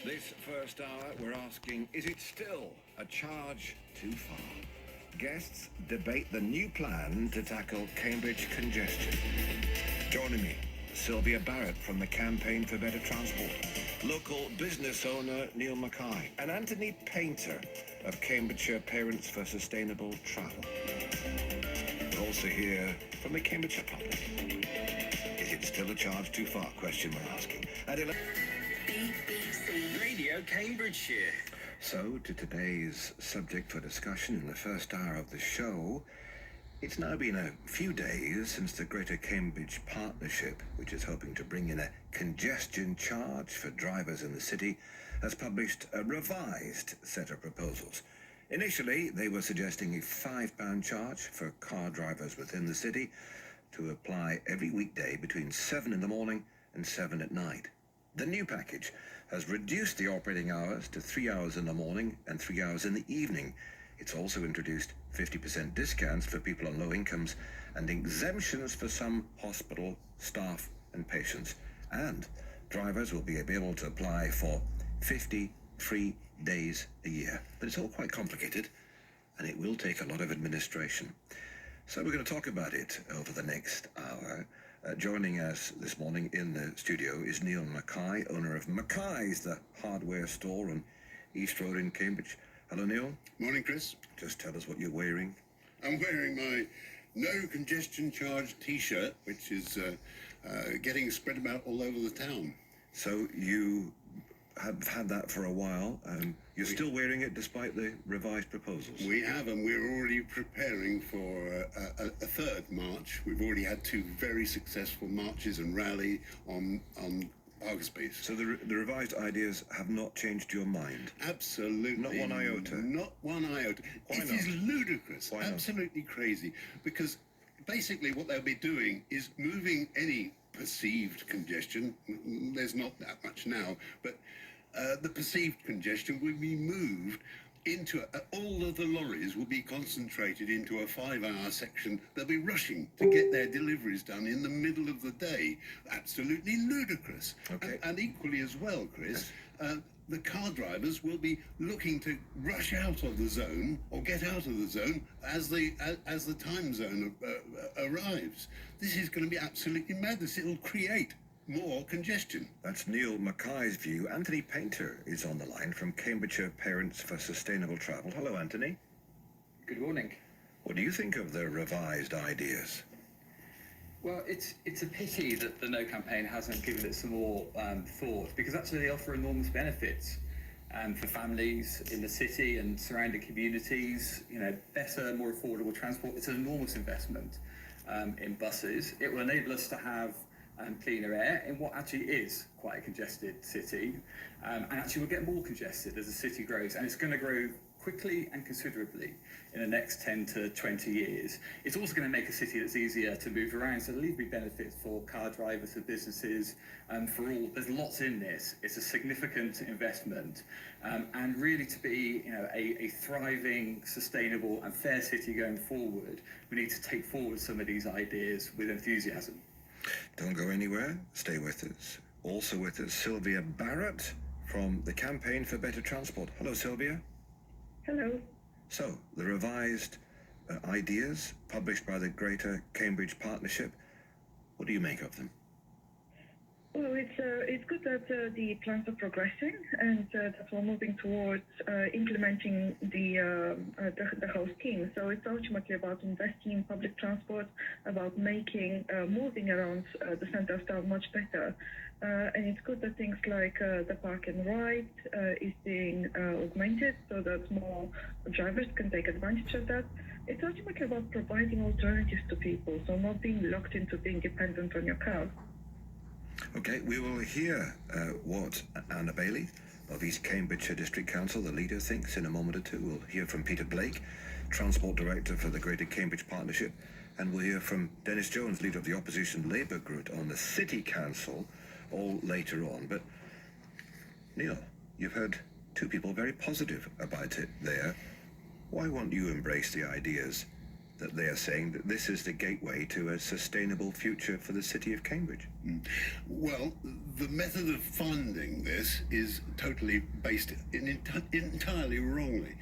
This first hour, we're asking, is it still a charge too far? Guests debate the new plan to tackle Cambridge congestion. Joining me, Sylvia Barrett from the Campaign for Better Transport, local business owner Neil Mackay, and Anthony Painter of Cambridgeshire Parents for Sustainable Travel. We'll also hear from the Cambridgeshire public. Is it still a charge too far? Question we're asking. At BBC Radio Cambridgeshire. So, to today's subject for discussion in the first hour of the show, it's now been a few days since the Greater Cambridge Partnership, which is hoping to bring in a congestion charge for drivers in the city, has published a revised set of proposals. Initially, they were suggesting a £5 charge for car drivers within the city to apply every weekday between 7 in the morning and 7 at night. The new package has reduced the operating hours to 3 hours in the morning and 3 hours in the evening. It's also introduced 50% discounts for people on low incomes and exemptions for some hospital staff and patients. And drivers will be able to apply for 53 days a year. But it's all quite complicated, and it will take a lot of administration. So we're going to talk about it over the next hour. Joining us this morning in the studio is Neil Mackay, owner of Mackay's, the hardware store on East Road in Cambridge. Hello, Neil. Morning, Chris. Just tell us what you're wearing. I'm wearing my No Congestion Charge T-shirt, which is getting spread about all over the town. So you have had that for a while. You're still wearing it despite the revised proposals? We have, and we're already preparing for a third march. We've already had two very successful marches and rally on Parker Space. So the revised ideas have not changed your mind? Absolutely. Not one iota? Not one iota. Why It not? is ludicrous. Why not? Absolutely crazy. Because basically what they'll be doing is moving any perceived congestion. There's not that much now, but the perceived congestion will be moved into all of the lorries will be concentrated into a 5-hour section. They'll be rushing to get their deliveries done in the middle of the day. Absolutely ludicrous. Okay. And equally as well, Chris, the car drivers will be looking to rush out of the zone or get out of the zone as the time zone arrives. This is going to be absolutely madness. It will create more congestion. That's Neil Mackay's view. Anthony Painter is on the line from Cambridgeshire Parents for Sustainable Travel. Hello, Anthony. Good morning. What do you think of the revised ideas? Well, it's a pity that the No campaign hasn't given it some more thought, because actually they offer enormous benefits for families in the city and surrounding communities. You know, better, more affordable transport. It's an enormous investment in buses. It will enable us to have cleaner air in what actually is quite a congested city, and actually we'll get more congested as the city grows, and it's going to grow quickly and considerably in the next 10 to 20 years. It's also going to make a city that's easier to move around, so there'll be benefits for car drivers, for businesses, for all. There's lots in this. It's a significant investment, and really to be, you know, a thriving, sustainable and fair city going forward, we need to take forward some of these ideas with enthusiasm. Don't go anywhere. Stay with us. Also with us, Sylvia Barrett from the Campaign for Better Transport. Hello, Sylvia. Hello. So, the revised ideas published by the Greater Cambridge Partnership, what do you make of them? Well, it's good that the plans are progressing and that we're moving towards implementing the whole scheme. So it's ultimately about investing in public transport, about making moving around the centre of town much better. And it's good that things like the park and ride is being augmented so that more drivers can take advantage of that. It's ultimately about providing alternatives to people, so not being locked into being dependent on your car. Okay, we will hear what Anna Bailey of East Cambridgeshire District Council, the leader, thinks in a moment or two. We'll hear from Peter Blake, Transport Director for the Greater Cambridge Partnership, and we'll hear from Dennis Jones, leader of the opposition Labour group on the City Council, all later on. But, Neil, you've heard two people very positive about it there. Why won't you embrace the ideas that they are saying that this is the gateway to a sustainable future for the city of Cambridge. Well, the method of funding this is totally based entirely wrongly.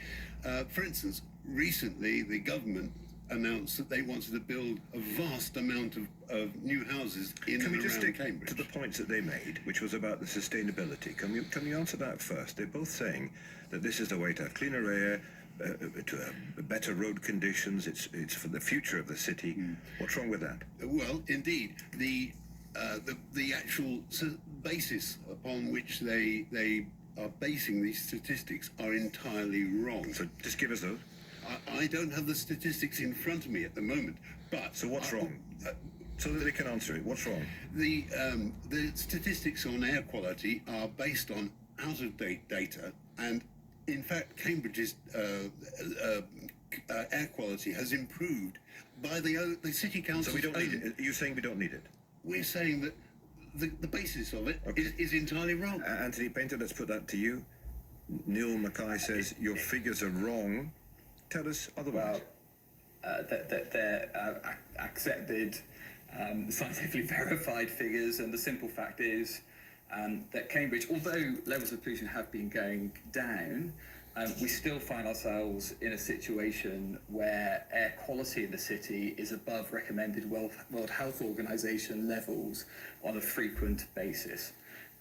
For instance, recently the government announced that they wanted to build a vast amount of new houses in Can we and just around stick Cambridge. to the points that they made, which was about the sustainability? Can you answer that first? They're both saying that this is the way to have cleaner air, to better road conditions. It's for the future of the city. What's wrong with that? Well, indeed, the actual basis upon which they are basing these statistics are entirely wrong. So just give us those. I don't have the statistics in front of me at the moment, but So what's wrong? So that they can answer it. What's wrong? The statistics on air quality are based on out-of-date data, and in fact, Cambridge's air quality has improved by the city council. So we don't need it. You're saying we don't need it? We're saying that the basis of it is entirely wrong. Anthony Painter, let's put that to you. Neil Mackay says your figures are wrong. Tell us otherwise. They're accepted, scientifically verified figures, and the simple fact is that Cambridge, although levels of pollution have been going down, we still find ourselves in a situation where air quality in the city is above recommended World Health Organization levels on a frequent basis.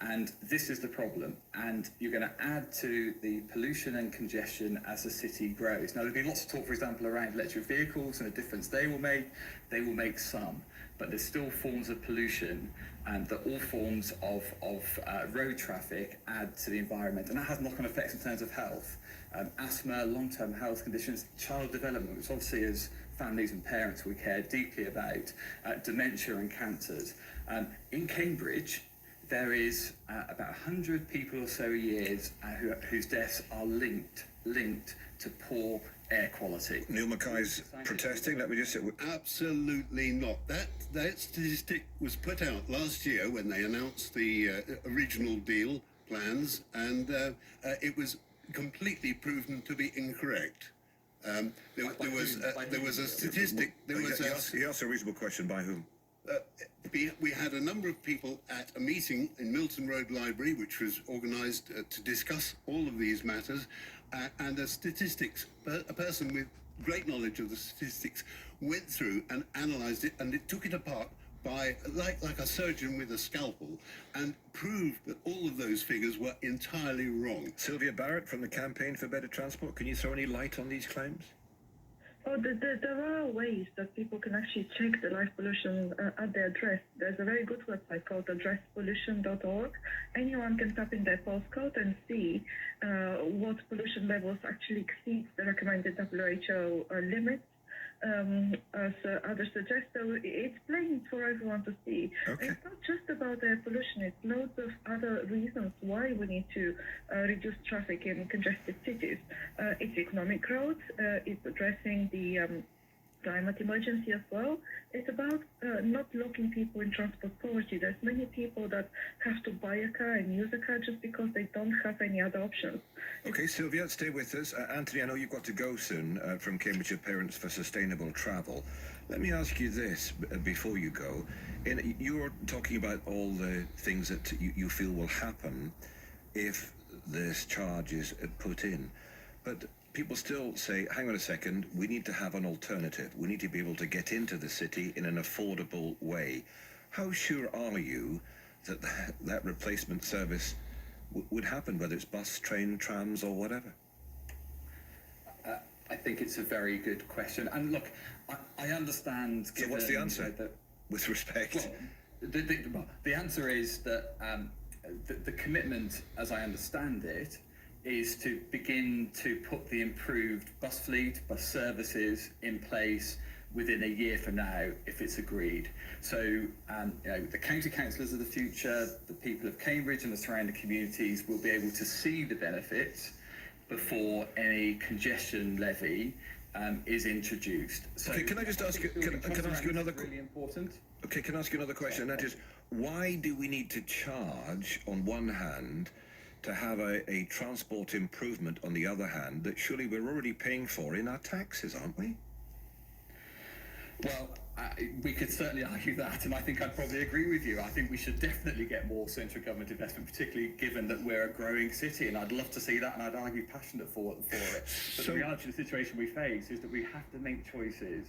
And this is the problem, and you're going to add to the pollution and congestion as the city grows. Now, there'll be lots of talk, for example, around electric vehicles and the difference they will make. They will make some, but there's still forms of pollution, and that all forms of road traffic add to the environment, and that has knock-on effects in terms of health. Asthma, long-term health conditions, child development, which obviously as families and parents we care deeply about, dementia and cancers. In Cambridge, there is about 100 people or so a year whose deaths are linked to poor air quality. Neil Mackay's protesting. Let me just say... Absolutely not. That statistic was put out last year when they announced the original deal plans, and it was completely proven to be incorrect. There was a statistic. He asked a reasonable question. By whom? We had a number of people at a meeting in Milton Road Library, which was organised to discuss all of these matters, and a person with great knowledge of the statistics went through and analysed it, and it took it apart by like a surgeon with a scalpel, and proved that all of those figures were entirely wrong. Sylvia Barrett from the Campaign for Better Transport. Can you throw any light on these claims? Oh, there are ways that people can actually check the live pollution at their address. There's a very good website called addresspollution.org. Anyone can type in their postcode and see what pollution levels actually exceed the recommended WHO limits. As others suggest, so it's plain for everyone to see. Okay. It's not just about air pollution, it's loads of other reasons why we need to reduce traffic in congested cities. It's economic growth, it's addressing the climate emergency as well. It's about not locking people in transport poverty. There's many people that have to buy a car and use a car just because they don't have any other options. Okay, Sylvia, stay with us. Anthony, I know you've got to go soon from Cambridge Parents for Sustainable Travel. Let me ask you this before you go. You're talking about all the things that you feel will happen if this charge is put in. But people still say, hang on a second, we need to have an alternative. We need to be able to get into the city in an affordable way. How sure are you that that replacement service would happen, whether it's bus, train, trams, or whatever? I think it's a very good question. And look, I understand... So what's the answer, with respect? Well, the answer is that the commitment, as I understand it, is to begin to put the improved bus fleet, bus services in place within a year from now, if it's agreed. So, the county councillors of the future, the people of Cambridge and the surrounding communities will be able to see the benefits before any congestion levy is introduced. So, okay, can I just ask you? Can I ask you another? Really important. Okay, can I ask you another question? And that is, why do we need to charge on one hand to have a transport improvement on the other hand that surely we're already paying for in our taxes, aren't we? Well, we could certainly argue that, and I think I'd probably agree with you. I think we should definitely get more central government investment, particularly given that we're a growing city, and I'd love to see that, and I'd argue passionate for it. But the reality of the situation we face is that we have to make choices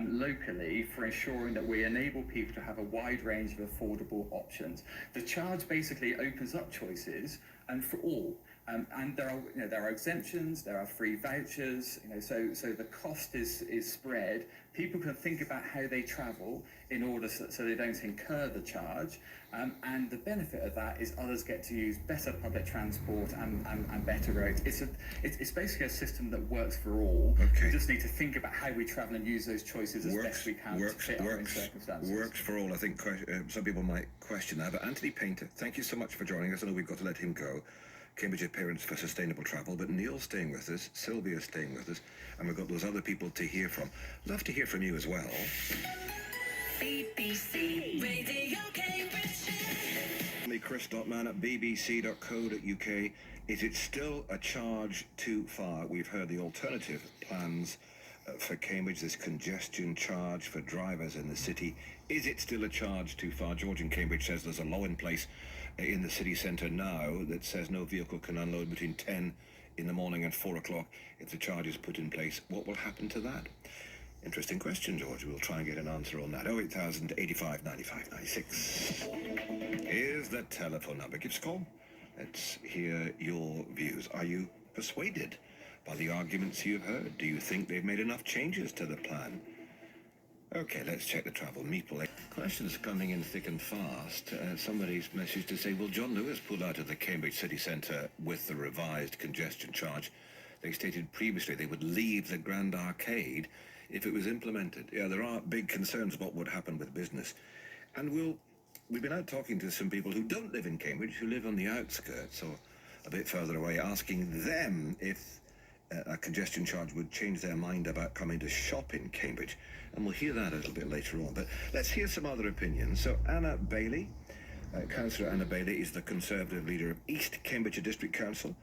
locally for ensuring that we enable people to have a wide range of affordable options. The charge basically opens up choices for all. And there are exemptions, there are free vouchers, so the cost is spread. People can think about how they travel in order so they don't incur the charge, and the benefit of that is others get to use better public transport and better roads. It's basically a system that works for all. Okay. We just need to think about how we travel and use those choices as best we can to fit our own circumstances. Works for all. I think some people might question that, but Anthony Painter, thank you so much for joining us. I know we've got to let him go. Cambridge Parents for Sustainable Travel, but Neil's staying with us, Sylvia's staying with us, and we've got those other people to hear from. Love to hear from you as well. BBC Radio Cambridgeshire. Chris.Mann at bbc.co.uk. Is it still a charge too far? We've heard the alternative plans for Cambridge, this congestion charge for drivers in the city. Is it still a charge too far? George in Cambridge says there's a law in place in the city centre now that says no vehicle can unload between 10 in the morning and 4 o'clock if the charge is put in place. What will happen to that? Interesting question, George. We'll try and get an answer on that. 08000 85 95 96 is the telephone number. Give us a call. Let's hear your views. Are you persuaded by the arguments you've heard? Do you think they've made enough changes to the plan? Okay, let's check the travel. Meeple. Questions coming in thick and fast. Somebody's messaged to say, will John Lewis pull out of the Cambridge city centre with the revised congestion charge? They stated previously they would leave the Grand Arcade if it was implemented. Yeah, there are big concerns about what would happen with business. And we've been out talking to some people who don't live in Cambridge, who live on the outskirts or a bit further away, asking them if a congestion charge would change their mind about coming to shop in Cambridge. And we'll hear that a little bit later on. But let's hear some other opinions. So Anna Bailey, Councillor Anna Bailey, is the Conservative leader of East Cambridgeshire District Council.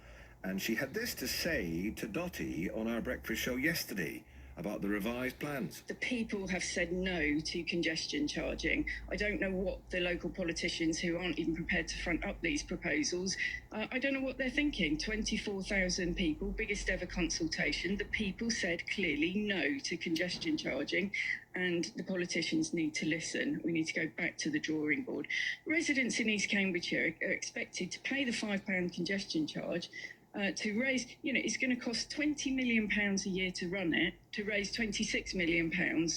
And she had this to say to Dottie on our breakfast show yesterday about the revised plans. The people have said no to congestion charging. I don't know what the local politicians who aren't even prepared to front up these proposals, I don't know what they're thinking. 24,000 people, biggest ever consultation. The people said clearly no to congestion charging, and the politicians need to listen. We need to go back to the drawing board. Residents in East Cambridgeshire are expected to pay the £5 congestion charge to raise, it's going to cost £20 million a year to run it, to raise £26 million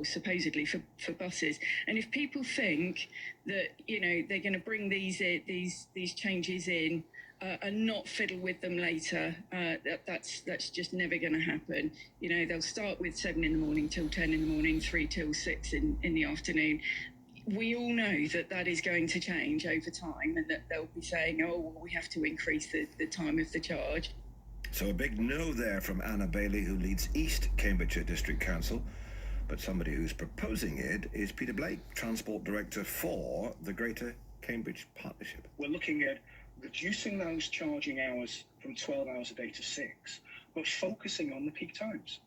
supposedly for buses. And if people think that, they're going to bring these changes in and not fiddle with them later, that's just never going to happen. They'll start with 7 in the morning till 10 in the morning, 3 till 6 in the afternoon. We all know that is going to change over time, and that they'll be saying, we have to increase the time of the charge. So a big no there from Anna Bailey, who leads East Cambridgeshire District Council. But somebody who's proposing it is Peter Blake, Transport Director for the Greater Cambridge Partnership. We're looking at reducing those charging hours from 12 hours a day to 6, but focusing on the peak times.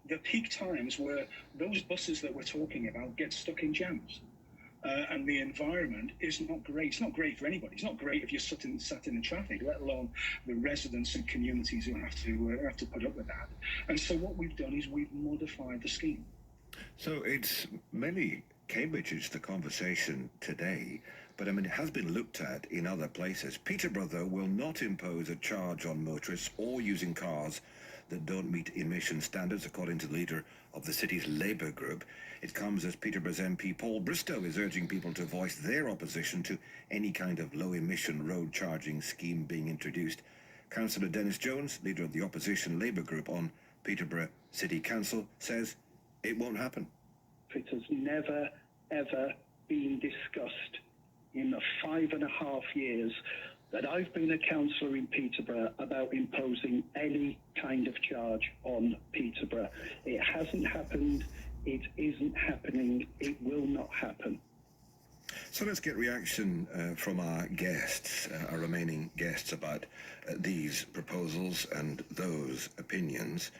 The peak times where those buses that we're talking about get stuck in jams. And the environment is not great. It's not great for anybody. It's not great if you're sat in the traffic, let alone the residents and communities who have to put up with that. And so what we've done is we've modified the scheme. So it's mainly Cambridge is the conversation today, but it has been looked at in other places. Peterborough, though, will not impose a charge on motorists or using cars that don't meet emission standards, according to the leader of the city's Labour group. It comes as Peterborough's MP Paul Bristow is urging people to voice their opposition to any kind of low-emission road charging scheme being introduced. Councillor Dennis Jones, leader of the opposition Labour group on Peterborough City Council, says it won't happen. It has never, ever been discussed in the 5.5 years that I've been a councillor in Peterborough about imposing any kind of charge on Peterborough. It hasn't happened. It isn't happening. It will not happen. So let's get reaction from our guests, our remaining guests, about these proposals and those opinions.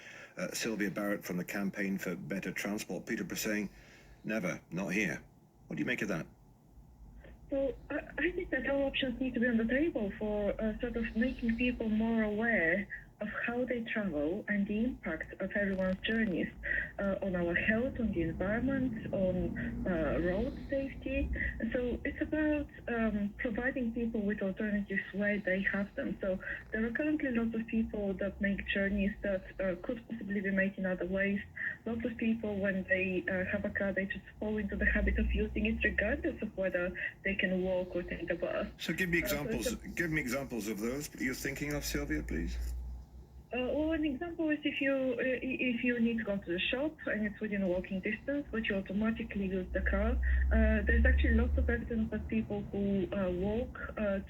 Sylvia Barrett from the Campaign for Better Transport, Peterborough, saying, never, not here. What do you make of that? So I think that all options need to be on the table for sort of making people more aware of how they travel and the impact of everyone's journeys on our health, on the environment, on road safety. So it's about providing people with alternatives where they have them. So there are currently lots of people that make journeys that could possibly be made in other ways. Lots of people, when they have a car, they just fall into the habit of using it regardless of whether they can walk or take the bus. So give me examples. Give me examples of those you're thinking of, Sylvia, please. Well, an example is if you need to go to the shop and it's within walking distance, but you automatically use the car. There's actually lots of evidence that people who walk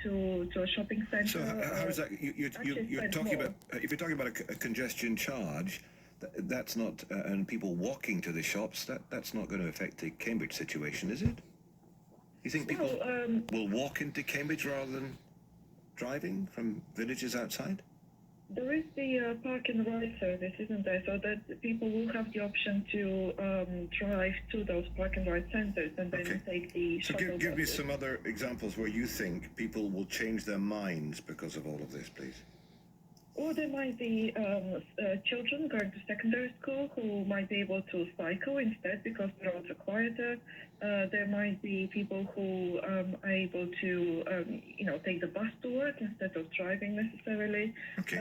to a shopping centre. So how is that? You're talking about if you're talking about a congestion charge, that's not and people walking to the shops. That's not going to affect the Cambridge situation, is it? You think people will walk into Cambridge rather than driving from villages outside? There is the park and ride service, isn't there? So that people will have the option to drive to those park and ride centres and then take the shuttle buses. Give me some other examples where you think people will change their minds because of all of this, please. Or there might be children going to secondary school who might be able to cycle instead because the roads are quieter. There might be people who are able to, take the bus to work instead of driving necessarily. Okay.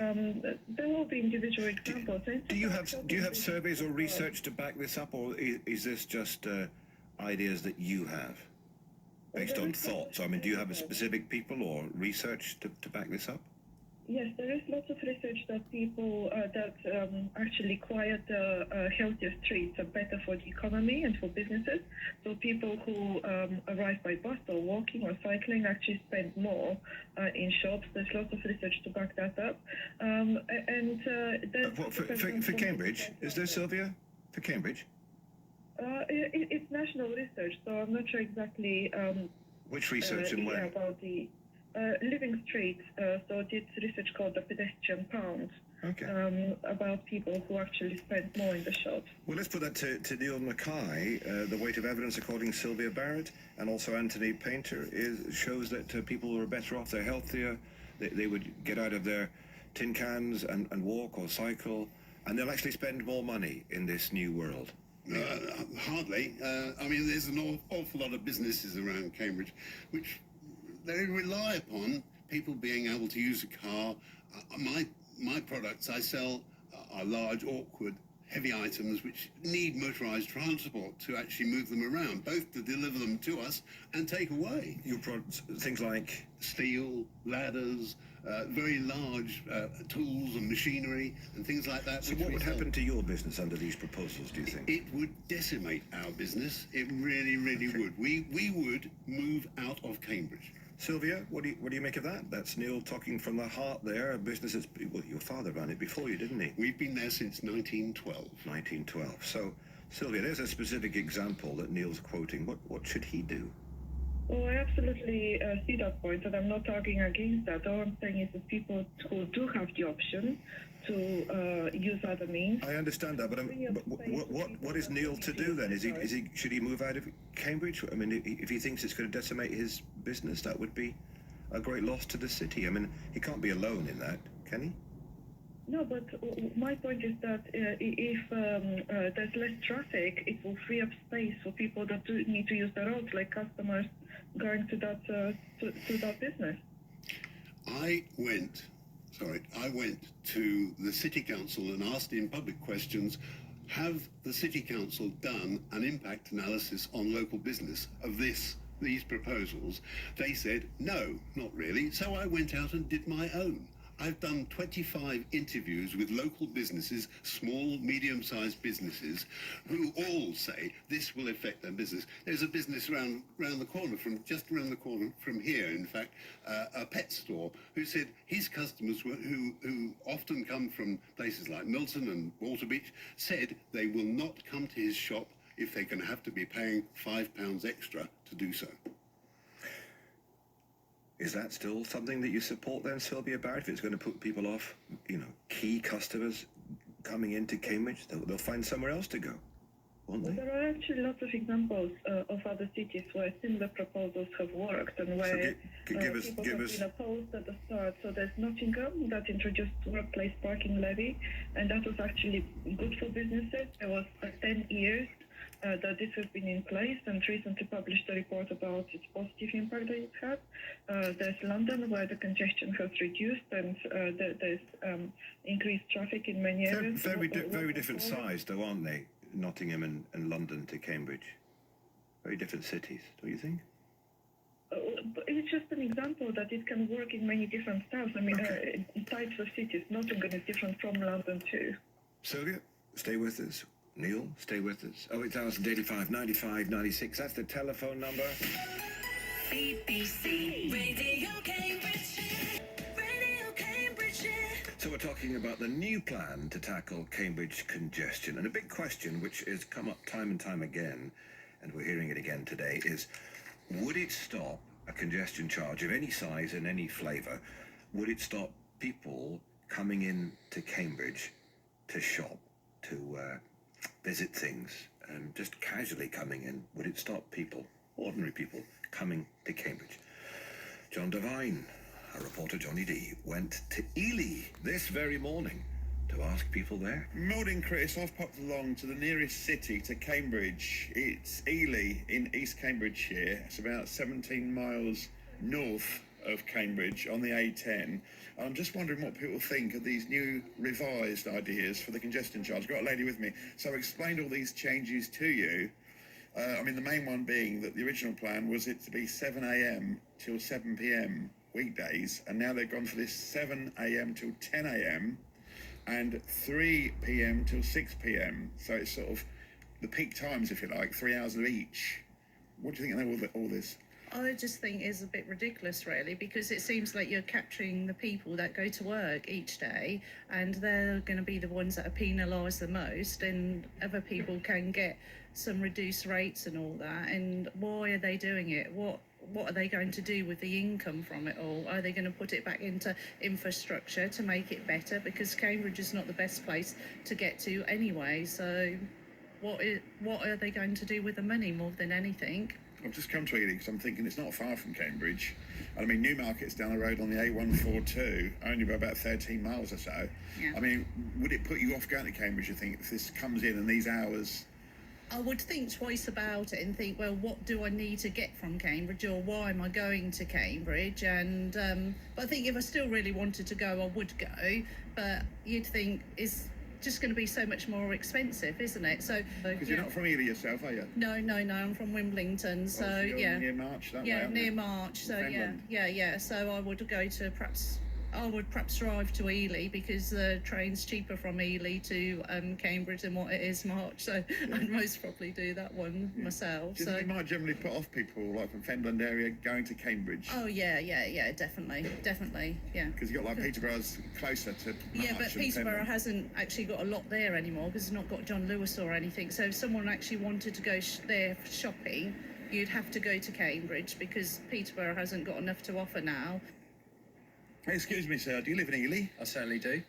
There will be individual examples. Do you have surveys or research to back this up, or is this just ideas that you have based on thoughts? I mean, do you have a specific people or research to back this up? Yes, there is lots of research that people actually quieter, healthier streets are better for the economy and for businesses. So people who arrive by bus or walking or cycling actually spend more in shops. There's lots of research to back that up. For Cambridge, is there, Sylvia? For Cambridge? It's national research, so I'm not sure exactly. Which research and where? About the Living Street, so it's research called the Pedestrian Pound, about people who actually spend more in the shops. Well, let's put that to Neil Mackay. The weight of evidence, according to Sylvia Barrett, and also Anthony Painter, shows that people are better off, they're healthier, they would get out of their tin cans and walk or cycle, and they'll actually spend more money in this new world. Hardly. I mean, there's an awful lot of businesses around Cambridge which they rely upon people being able to use a car. My products I sell are large, awkward, heavy items which need motorised transport to actually move them around, both to deliver them to us and take away. Your products, things like steel, ladders, very large tools and machinery and things like that. So what would happen to your business under these proposals, do you think? It would decimate our business. It really, really would. We would move out of Cambridge. Sylvia, what do you make of that? That's Neil talking from the heart there. A business that's, well, your father ran it before you, didn't he? We've been there since 1912. 1912. So, Sylvia, there's a specific example that Neil's quoting. What should he do? Well, I absolutely see that point, and I'm not arguing against that. All I'm saying is that people who do have the option to use other means. I understand that, but what is Neil to do then? Should he move out of Cambridge? I mean, if he thinks it's going to decimate his business, that would be a great loss to the city. I mean, he can't be alone in that, can he? No, but my point is that if there's less traffic, it will free up space for people that do need to use the roads, like customers going to that business. I went to the City Council and asked in public questions, have the City Council done an impact analysis on local business of these proposals? They said, no, not really. So I went out and did my own. I've done 25 interviews with local businesses, small, medium-sized businesses, who all say this will affect their business. There's a business around the corner from here, in fact, a pet store, who said his customers who often come from places like Milton and Waterbeach said they will not come to his shop if they're going to have to be paying £5 extra to do so. Is that still something that you support then, Sylvia Barrett, if it's going to put people off, key customers coming into Cambridge, they'll find somewhere else to go, won't they? There are actually lots of examples of other cities where similar proposals have worked and where people have been opposed at the start. So there's Nottingham that introduced workplace parking levy, and that was actually good for businesses. There was 10 years that this has been in place, and recently published a report about its positive impact that it had. There's London, where the congestion has reduced, and there's increased traffic in many areas. They're very different size, though, aren't they? Nottingham and London to Cambridge. Very different cities, don't you think? But it's just an example that it can work in many different styles. I mean, types of cities. Nottingham is different from London too. Sylvia, stay with us. Neil, stay with us. 08085 95 96. That's the telephone number. BBC Radio Cambridgeshire. Radio Cambridgeshire. So we're talking about the new plan to tackle Cambridge congestion. And a big question which has come up time and time again, and we're hearing it again today, is would it stop a congestion charge of any size and any flavour? Would it stop people coming in to Cambridge to shop, to visit things, just casually coming in? Would it stop people, ordinary people, coming to Cambridge? John Devine, our reporter Johnny D, went to Ely this very morning to ask people there. Morning, Chris. I've popped along to the nearest city to Cambridge. It's Ely in East Cambridgeshire. It's about 17 miles north of Cambridge on the A10. I'm just wondering what people think of these new revised ideas for the congestion charge. I've got a lady with me. So I explained all these changes to you. I mean, the main one being that the original plan was it to be 7 a.m. till 7 p.m. weekdays, and now they've gone for this 7 a.m. till 10 a.m. and 3 p.m. till 6 p.m. So it's sort of the peak times, if you like, 3 hours of each. What do you think of all this? I just think it's a bit ridiculous, really, because it seems like you're capturing the people that go to work each day, and they're going to be the ones that are penalised the most, and other people can get some reduced rates and all that. And why are they doing it? What are they going to do with the income from it all? Are they going to put it back into infrastructure to make it better? Because Cambridge is not the best place to get to anyway. So what are they going to do with the money more than anything? I've just come to Ely because I'm thinking it's not far from Cambridge. I mean, Newmarket's down the road on the A142, only by about 13 miles or so. Yeah. I mean, would it put you off going to Cambridge, you think, if this comes in and these hours? I would think twice about it and think, well, what do I need to get from Cambridge, or why am I going to Cambridge? And but I think if I still really wanted to go, I would go. But you'd think it's just going to be so much more expensive, isn't it? So Because you're not from Ely yourself, are you? No, I'm from Wimbledon. So you're near March, that way, aren't near you? March. So Finland. yeah. So I would go to I would perhaps drive to Ely, because the train's cheaper from Ely to Cambridge than what it is March. So I'd most probably do that one myself. Do you So think it might generally put off people like from Fenland area going to Cambridge? oh yeah, definitely, yeah. Because you've got like Peterborough's closer to March. Yeah, but and Peterborough Fenland. hasn't actually got a lot there anymore, because it's not got John Lewis or anything. So if someone actually wanted to go there for shopping, you'd have to go to Cambridge, because Peterborough hasn't got enough to offer now. Hey, excuse me, sir. Do you live in Ely? I certainly do.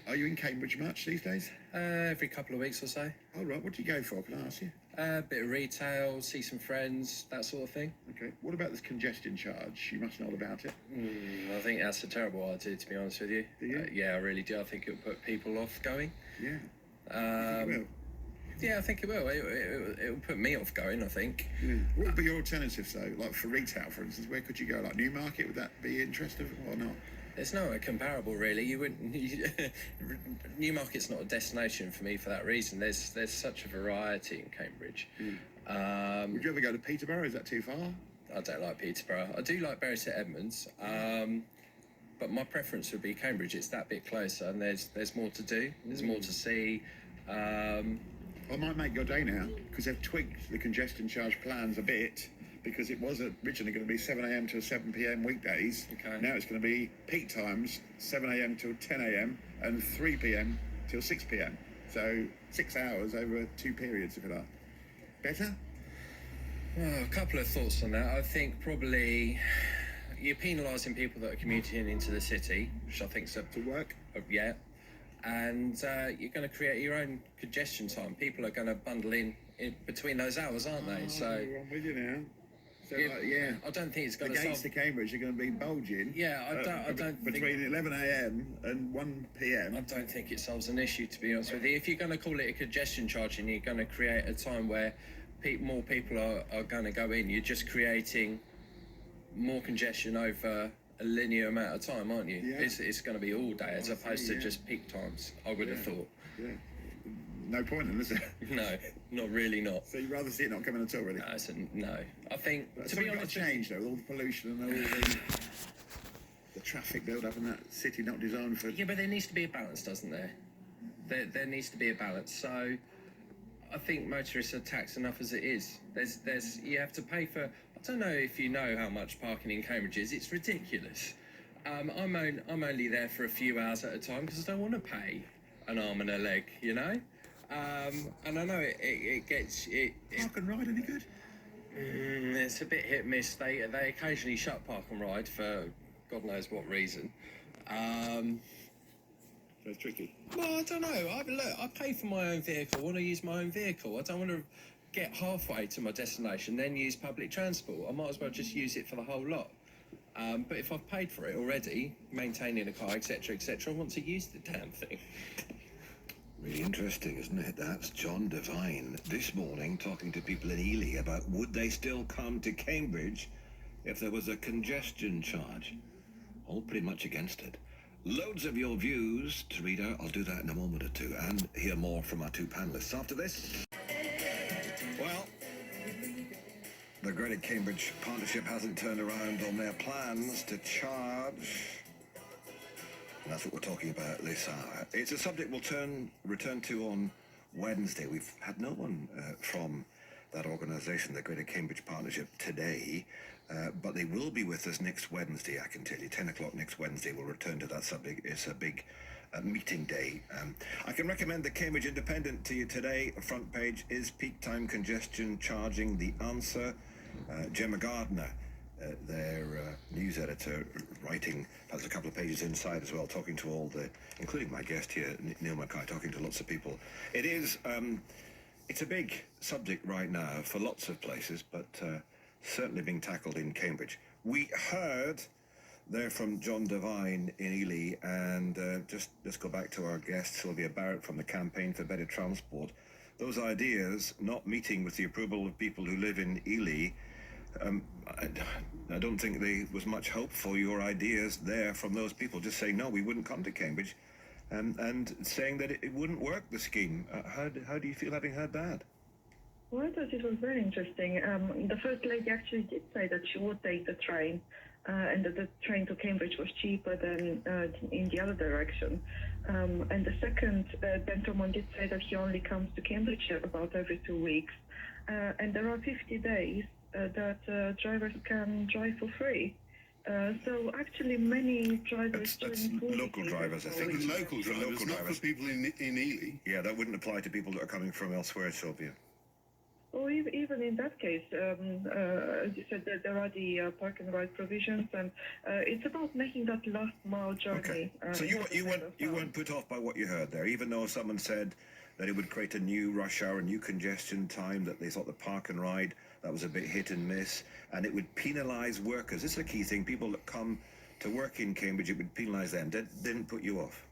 Are you in Cambridge much these days? Every couple of weeks or so. Oh, right. What do you go for? Can I ask you? A bit of retail, see some friends, that sort of thing. Okay. What about this congestion charge? You must know all about it. I think that's a terrible idea, to be honest with you. Do you? Yeah, I really do. I think it'll put people off going. Yeah. You think it will? Yeah, I think it will. It'll put me off going, I think. Yeah. What would be your alternatives, though? Like for retail, for instance, where could you go? Like Newmarket, would that be interesting or not? It's not comparable, really. You wouldn't. Newmarket's not a destination for me for that reason. There's such a variety in Cambridge. Would you ever go to Peterborough? Is that too far? I don't like Peterborough. I do like Bury St Edmunds, but my preference would be Cambridge. It's that bit closer, and there's more to do. There's more to see. I might make your day now, because they've tweaked the congestion charge plans a bit, because it was originally going to be 7 a.m. till 7 p.m. weekdays. Okay. Now it's going to be peak times, 7 a.m. till 10 a.m. and 3 p.m. till 6 p.m. So 6 hours over 2 periods, if you like. Better? Well, a couple of thoughts on that. I think probably you're penalising people that are commuting into the city, which I think's To work? yeah. and you're going to create your own congestion time. People are going to bundle in between those hours, aren't they? So I'm with you now. So, I don't think it's going the to gates solve. to Cambridge are going to be bulging. Yeah, I don't between think, 11 a.m. and 1 p.m. I don't think it solves an issue, to be honest with you. If you're going to call it a congestion charging, you're going to create a time where more people are going to go in. You're just creating more congestion over a linear amount of time, aren't you? Yeah. It's going to be all day as opposed to just peak times, I would have thought. Yeah. No point in, is there? No, not really not. So you'd rather see it not coming at all, really? No. I think, to be honest, got to change, though, with all the pollution and all the traffic build-up and that city not designed for... Yeah, but there needs to be a balance, doesn't there? There needs to be a balance. So I think motorists are taxed enough as it is. There's you have to pay for... I don't know if you know how much parking in Cambridge is. It's ridiculous. I'm only there for a few hours at a time because I don't want to pay an arm and a leg, you know? And I know it gets... Park and ride any good? It's a bit hit and miss. They occasionally shut park and ride for God knows what reason. So it's tricky. Well, I don't know. I pay for my own vehicle. I want to use my own vehicle. I don't want to get halfway to my destination, then use public transport. I might as well just use it for the whole lot. But if I've paid for it already, maintaining a car, etc., I want to use the damn thing. Really interesting, isn't it? That's John Devine this morning talking to people in Ely about would they still come to Cambridge if there was a congestion charge. All pretty much against it. Loads of your views to read out. I'll do that in a moment or two and hear more from our two panellists after this. Well, the Greater Cambridge Partnership hasn't turned around on their plans to charge. And that's what we're talking about this hour. It's a subject we'll return to on Wednesday. We've had no one from that organisation, the Greater Cambridge Partnership, today, but they will be with us next Wednesday, I can tell you. 10 o'clock next Wednesday, we'll return to that subject. It's a big meeting day. I can recommend the Cambridge Independent to you today. Front page is peak time congestion charging the answer. Gemma Gardner, their news editor, writing, has a couple of pages inside as well, talking to all including my guest here, Neil Mackay, talking to lots of people. It is, it's a big subject right now for lots of places, but certainly being tackled in Cambridge. We heard there from John Devine in Ely, and just let's go back to our guest, Sylvia Barrett from the Campaign for Better Transport. Those ideas not meeting with the approval of people who live in Ely, I don't think there was much hope for your ideas there from those people, just saying, no, we wouldn't come to Cambridge, and saying that it wouldn't work, the scheme. How do you feel having heard that? Well, I thought it was very interesting. The First Lady actually did say that she would take the train, and that the train to Cambridge was cheaper than in the other direction. And the second gentleman did say that he only comes to Cambridge about every 2 weeks. And there are 50 days that drivers can drive for free. So actually many drivers... That's local drivers, I think. Local drivers, not for people in Ely. Yeah, that wouldn't apply to people that are coming from elsewhere, Sylvia. Or even in that case, as you said, there are the park and ride provisions, and it's about making that last mile journey. Okay. So you weren't put off by what you heard there, even though someone said that it would create a new rush hour, a new congestion time, that they thought the park and ride, that was a bit hit and miss, and it would penalise workers. This is a key thing. People that come to work in Cambridge, it would penalise them. Didn't put you off?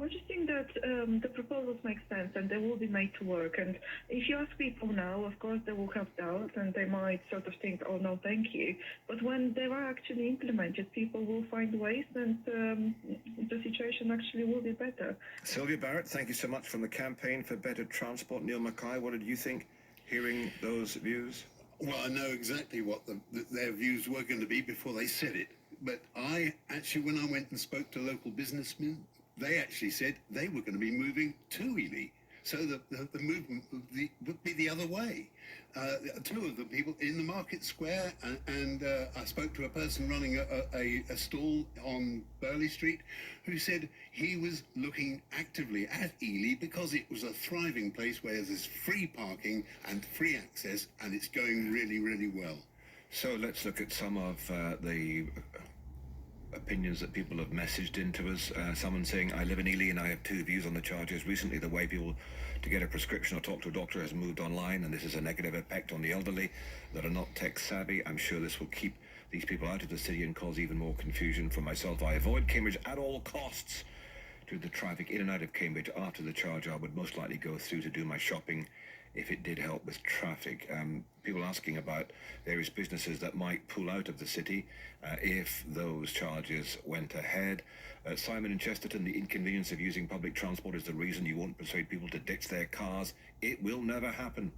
I just think that the proposals make sense and they will be made to work. And if you ask people now, of course, they will have doubts and they might sort of think, oh, no, thank you. But when they are actually implemented, people will find ways and the situation actually will be better. Sylvia Barrett, thank you so much from the Campaign for Better Transport. Neil Mackay, what did you think hearing those views? Well, I know exactly what their views were going to be before they said it. But I actually, when I went and spoke to local businessmen, they actually said they were going to be moving to Ely, so that the movement would be the other way. Two of the people in the market square, and I spoke to a person running a stall on Burley Street who said he was looking actively at Ely because it was a thriving place where there's free parking and free access, and it's going really, really well. So let's look at some of the opinions that people have messaged into us. Someone saying, I live in Ely and I have two views on the charges. Recently, the way people to get a prescription or talk to a doctor has moved online, and this is a negative effect on the elderly that are not tech savvy. I'm sure this will keep these people out of the city and cause even more confusion. For myself, I avoid Cambridge at all costs. To the traffic in and out of Cambridge after the charge, I would most likely go through to do my shopping if it did help with traffic. People asking about various businesses that might pull out of the city if those charges went ahead. Simon in Chesterton, the inconvenience of using public transport is the reason you won't persuade people to ditch their cars. It will never happen.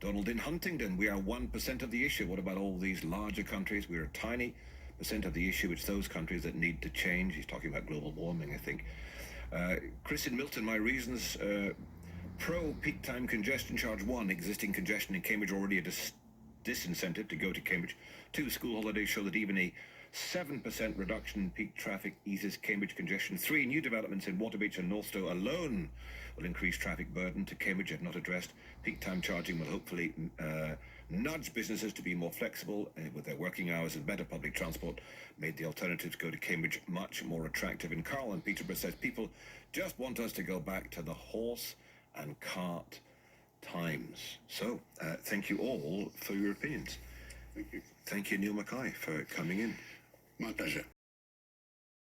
Donald in Huntingdon, we are 1% of the issue. What about all these larger countries? We're a tiny percent of the issue. It's those countries that need to change. He's talking about global warming, I think. Chris in Milton, my reasons... Pro peak time congestion charge: 1, existing congestion in Cambridge already a disincentive to go to Cambridge. 2, school holidays show that even a 7% reduction in peak traffic eases Cambridge congestion. 3, new developments in Waterbeach and Northstowe alone will increase traffic burden to Cambridge if not addressed. Peak time charging will hopefully nudge businesses to be more flexible with their working hours, and better public transport made the alternative to go to Cambridge much more attractive. And Carl in Peterborough says people just want us to go back to the horse and cart times. So, thank you all for your opinions. Thank you. Thank you, Neil Mackay, for coming in. My pleasure.